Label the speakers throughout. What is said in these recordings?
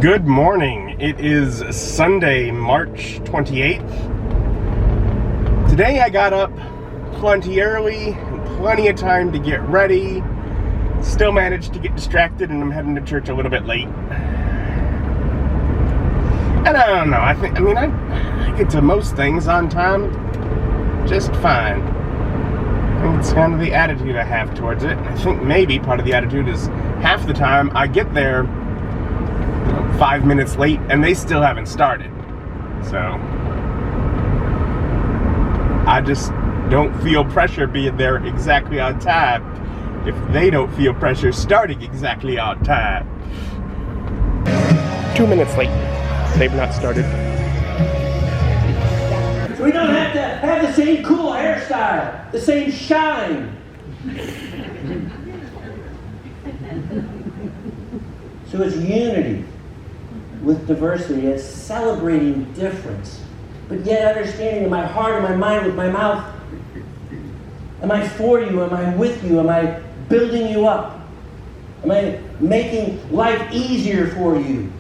Speaker 1: Good morning. It is Sunday, March 28th. Today I got up plenty early, plenty of time to get ready. Still managed to get distracted and I'm heading to church a little bit late. And I don't know, I get to most things on time just fine. I think it's kind of the attitude I have towards it. I think maybe part of the attitude is half the time I get there 5 minutes late and they still haven't started. So I just don't feel pressure being there exactly on time if they don't feel pressure starting exactly on time. 2 minutes late. They've not started.
Speaker 2: So we don't have to have the same cool hairstyle, the same shine. So it's unity with diversity. It's celebrating difference, but yet understanding in my heart and my mind, with my mouth, am I for you? Am I with you? Am I building you up? Am I making life easier for you?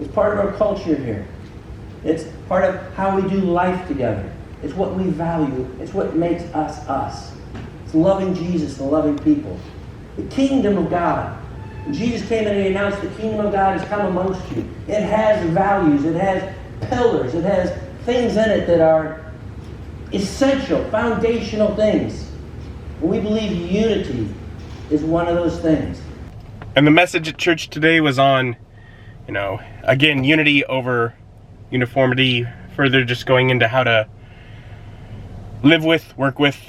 Speaker 2: It's part of our culture here. It's part of how we do life together. It's what we value. It's what makes us us. It's loving Jesus and loving people. The kingdom of God. When Jesus came in and he announced the kingdom of God has come amongst you. It has values. It has pillars. It has things in it that are essential, foundational things. And we believe unity is one of those things.
Speaker 1: And the message at church today was on, again, unity over uniformity, further just going into how to live with, work with,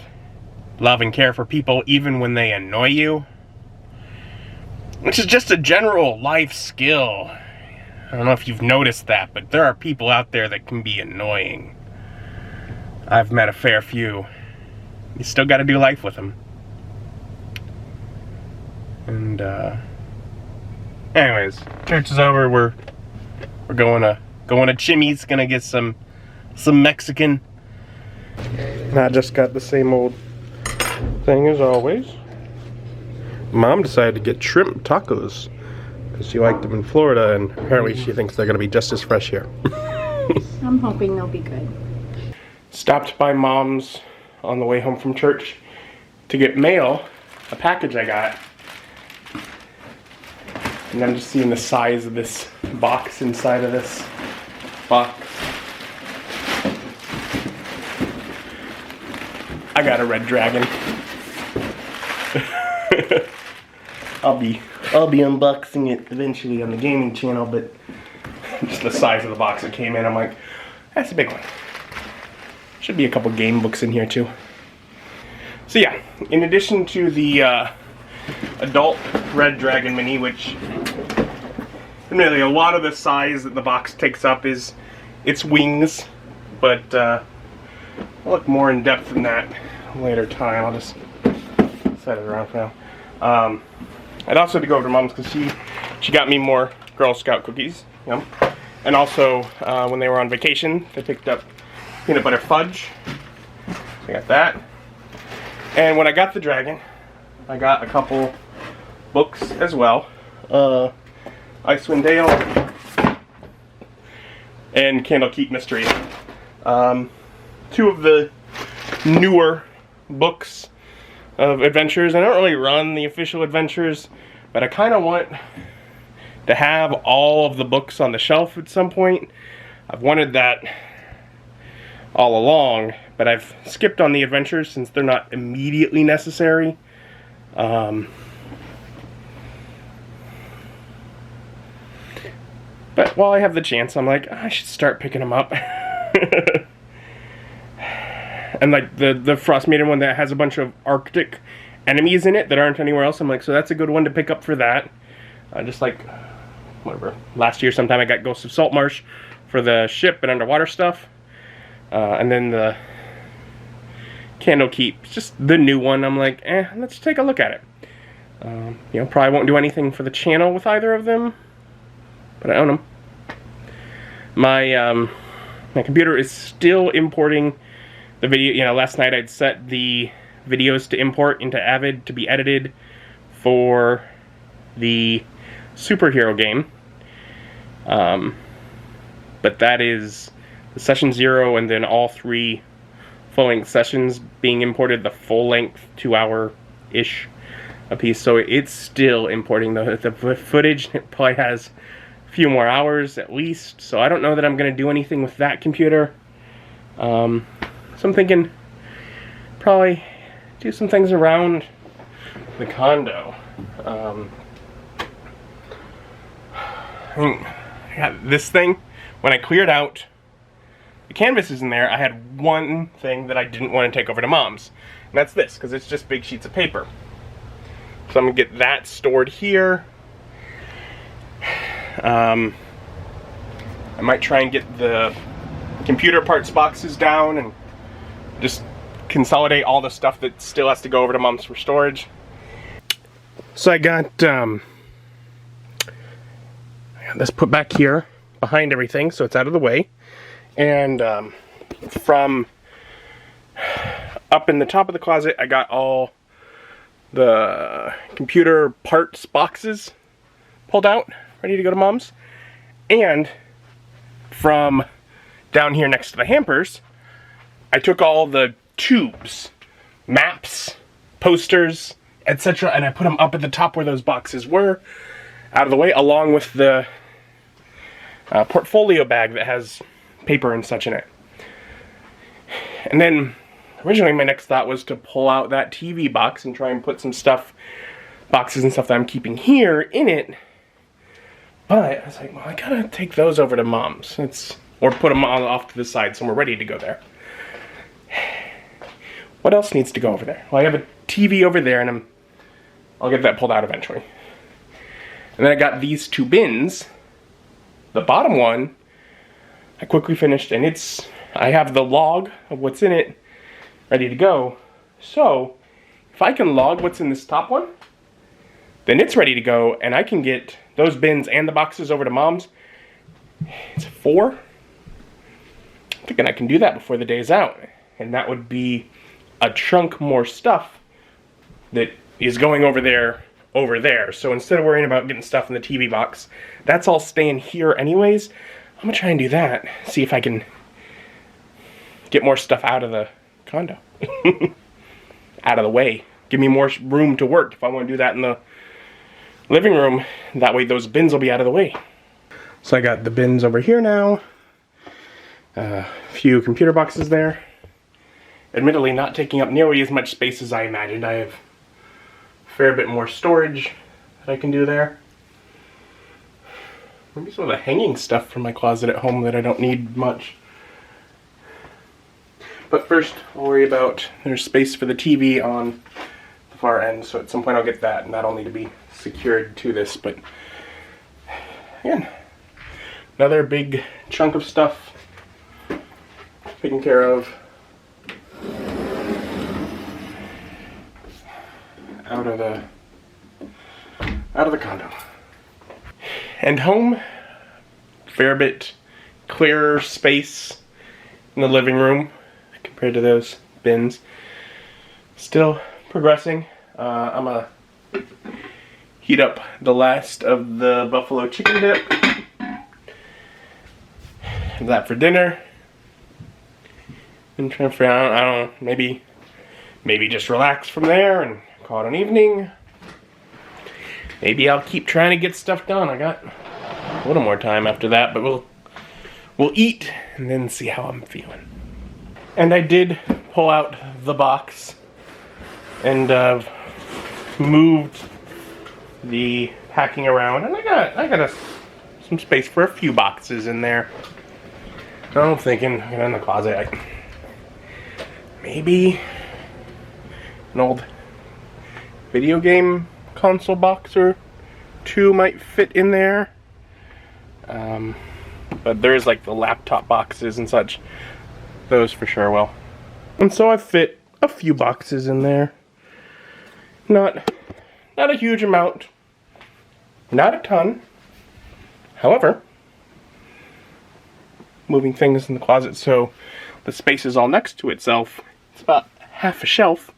Speaker 1: love and care for people even when they annoy you. Which is just a general life skill. I don't know if you've noticed that, but there are people out there that can be annoying. I've met a fair few. You still got to do life with them. And anyways, church is over. We're going to Chimmy's, gonna get some Mexican. And I just got the same old thing as always. Mom decided to get shrimp tacos because she liked them in Florida, and apparently she thinks they're gonna be just as fresh here.
Speaker 3: I'm hoping they'll be good.
Speaker 1: Stopped by Mom's on the way home from church to get mail, a package I got. And I'm just seeing the size of this box inside of this box. I got a red dragon. I'll be unboxing it eventually on the gaming channel, but just the size of the box it came in, I'm like, that's a big one. Should be a couple game books in here too. So yeah, in addition to the adult red dragon mini, which really a lot of the size that the box takes up is its wings, but I'll look more in depth than that later time. I'll just set it around for now. I'd also had to go over to Mom's because she got me more Girl Scout cookies. Yum. And also when they were on vacation, they picked up peanut butter fudge. So I got that. And when I got the dragon, I got a couple books as well. Icewind Dale and Candlekeep Mystery. Two of the newer books of adventures. I don't really run the official adventures, but I kind of want to have all of the books on the shelf at some point. I've wanted that all along, but I've skipped on the adventures since they're not immediately necessary. But while I have the chance, I'm like, I should start picking them up. And like the Frost Maiden one that has a bunch of Arctic enemies in it that aren't anywhere else, I'm like, so that's a good one to pick up for that. Just like, whatever, last year sometime I got Ghosts of Saltmarsh for the ship and underwater stuff. And then the Candlekeep, just the new one, I'm like, let's take a look at it. Probably won't do anything for the channel with either of them, but I own them. My computer is still importing the video. Last night I'd set the videos to import into Avid to be edited for the superhero game. But that is the session 0 and then all 3 full-length sessions being imported, the full-length 2-hour-ish a piece. So it's still importing the footage. It probably has a few more hours at least. So I don't know that I'm going to do anything with that computer. So I'm thinking probably do some things around the condo. I got this thing. When I cleared out the canvases in there, I had one thing that I didn't want to take over to Mom's. And that's this, because it's just big sheets of paper. So I'm going to get that stored here. I might try and get the computer parts boxes down and just consolidate all the stuff that still has to go over to Mom's for storage. So I got this put back here behind everything so it's out of the way. And from up in the top of the closet, I got all the computer parts boxes pulled out, ready to go to Mom's. And from down here next to the hampers, I took all the tubes, maps, posters, etc., and I put them up at the top where those boxes were, out of the way, along with the portfolio bag that has paper and such in it. And then originally my next thought was to pull out that TV box and try and put some stuff, boxes and stuff that I'm keeping here in it. But I was like, well, I gotta take those over to Mom's. Or put them all off to the side so we're ready to go there. What else needs to go over there? Well, I have a TV over there and I'll get that pulled out eventually. And then I got these 2 bins. The bottom one I quickly finished, and I have the log of what's in it ready to go. So if I can log what's in this top one, then it's ready to go, and I can get those bins and the boxes over to Mom's. It's 4. I'm thinking I can do that before the day's out, and that would be a chunk more stuff that is going over there. So instead of worrying about getting stuff in the TV box, that's all staying here anyways. I'm gonna try and do that. See if I can get more stuff out of the condo. Out of the way. Give me more room to work if I want to do that in the living room. That way those bins will be out of the way. So I got the bins over here now. A few computer boxes there. Admittedly not taking up nearly as much space as I imagined. I have a fair bit more storage that I can do there. Maybe some of the hanging stuff from my closet at home that I don't need much. But first, I'll worry about, there's space for the TV on the far end, so at some point I'll get that, and that'll need to be secured to this. But again, another big chunk of stuff taken care of. Out of the condo. And home, fair bit clearer space in the living room compared to those bins. Still progressing. I'm gonna heat up the last of the buffalo chicken dip. Have that for dinner. And trying to figure out, I don't know, maybe just relax from there and call it an evening. Maybe I'll keep trying to get stuff done. I got a little more time after that, but we'll eat and then see how I'm feeling. And I did pull out the box and moved the packing around, and I got some space for a few boxes in there. I'm thinking, in the closet, maybe an old video game console box or 2 might fit in there. But there's like the laptop boxes and such. Those for sure will. And so I fit a few boxes in there. Not a huge amount. Not a ton. However, moving things in the closet so the space is all next to itself. It's about half a shelf.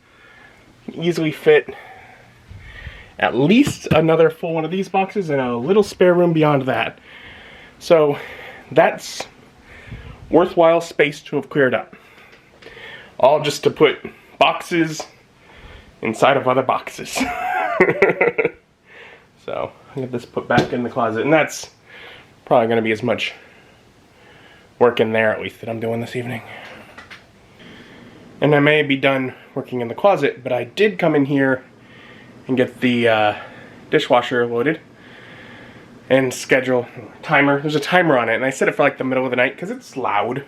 Speaker 1: Can easily fit at least another full one of these boxes and a little spare room beyond that. So that's worthwhile space to have cleared up. All just to put boxes inside of other boxes. So I get this put back in the closet, and that's probably going to be as much work in there, at least, that I'm doing this evening. And I may be done working in the closet, but I did come in here and get the dishwasher loaded and schedule timer. There's a timer on it, and I set it for like the middle of the night because it's loud.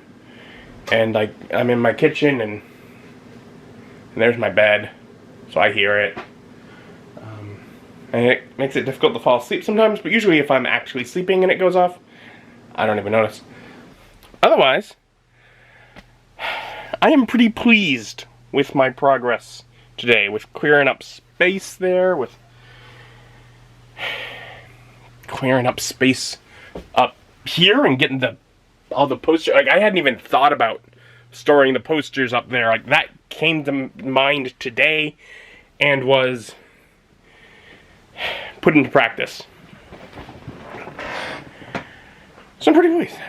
Speaker 1: And like I'm in my kitchen, and there's my bed, so I hear it. And it makes it difficult to fall asleep sometimes, but usually if I'm actually sleeping and it goes off, I don't even notice. Otherwise, I am pretty pleased with my progress today, with clearing up space there, with clearing up space up here and getting all the posters. Like, I hadn't even thought about storing the posters up there. Like, that came to mind today and was put into practice. So I'm pretty pleased.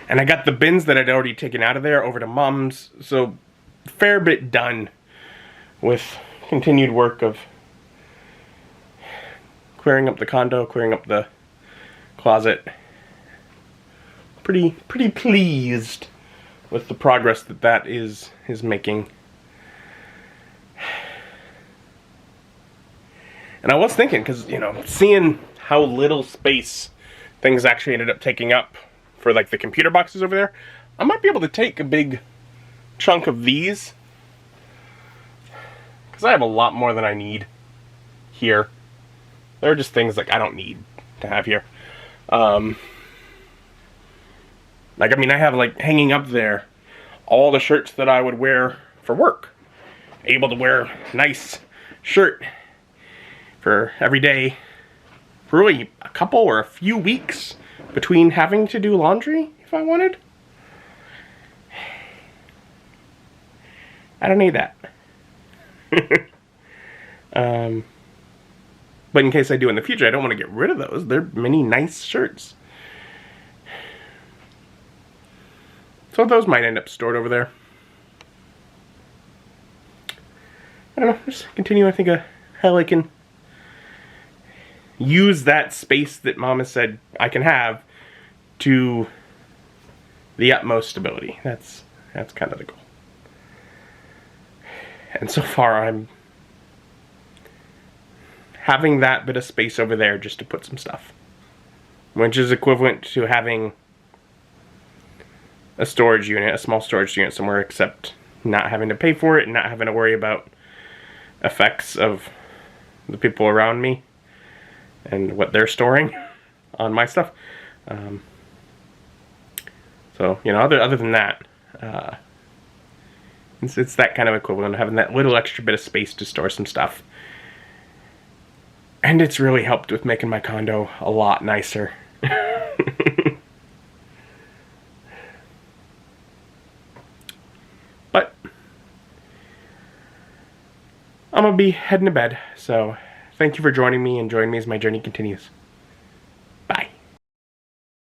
Speaker 1: And I got the bins that I'd already taken out of there over to Mom's, so a fair bit done with continued work of clearing up the condo, clearing up the closet. Pretty pleased with the progress that is making. And I was thinking, because, you know, seeing how little space things actually ended up taking up for, like, the computer boxes over there, I might be able to take a big chunk of these, because I have a lot more than I need here. There are just things, like, I don't need to have here. Like, I mean, I have, like, hanging up there all the shirts that I would wear for work. Able to wear a nice shirt for every day, for really a couple or a few weeks between having to do laundry, if I wanted. I don't need that. But in case I do in the future, I don't want to get rid of those. They're many nice shirts. So those might end up stored over there. I don't know, just continue, I think, how I can use that space that Mom has said I can have to the utmost ability. That's kind of the goal. And so far, I'm having that bit of space over there just to put some stuff, which is equivalent to having a storage unit, a small storage unit somewhere, except not having to pay for it and not having to worry about effects of the people around me and what they're storing on my stuff. So, you know, other than that, it's that kind of equivalent of having that little extra bit of space to store some stuff. And it's really helped with making my condo a lot nicer. But I'm gonna be heading to bed, so thank you for joining me, and join me as my journey continues.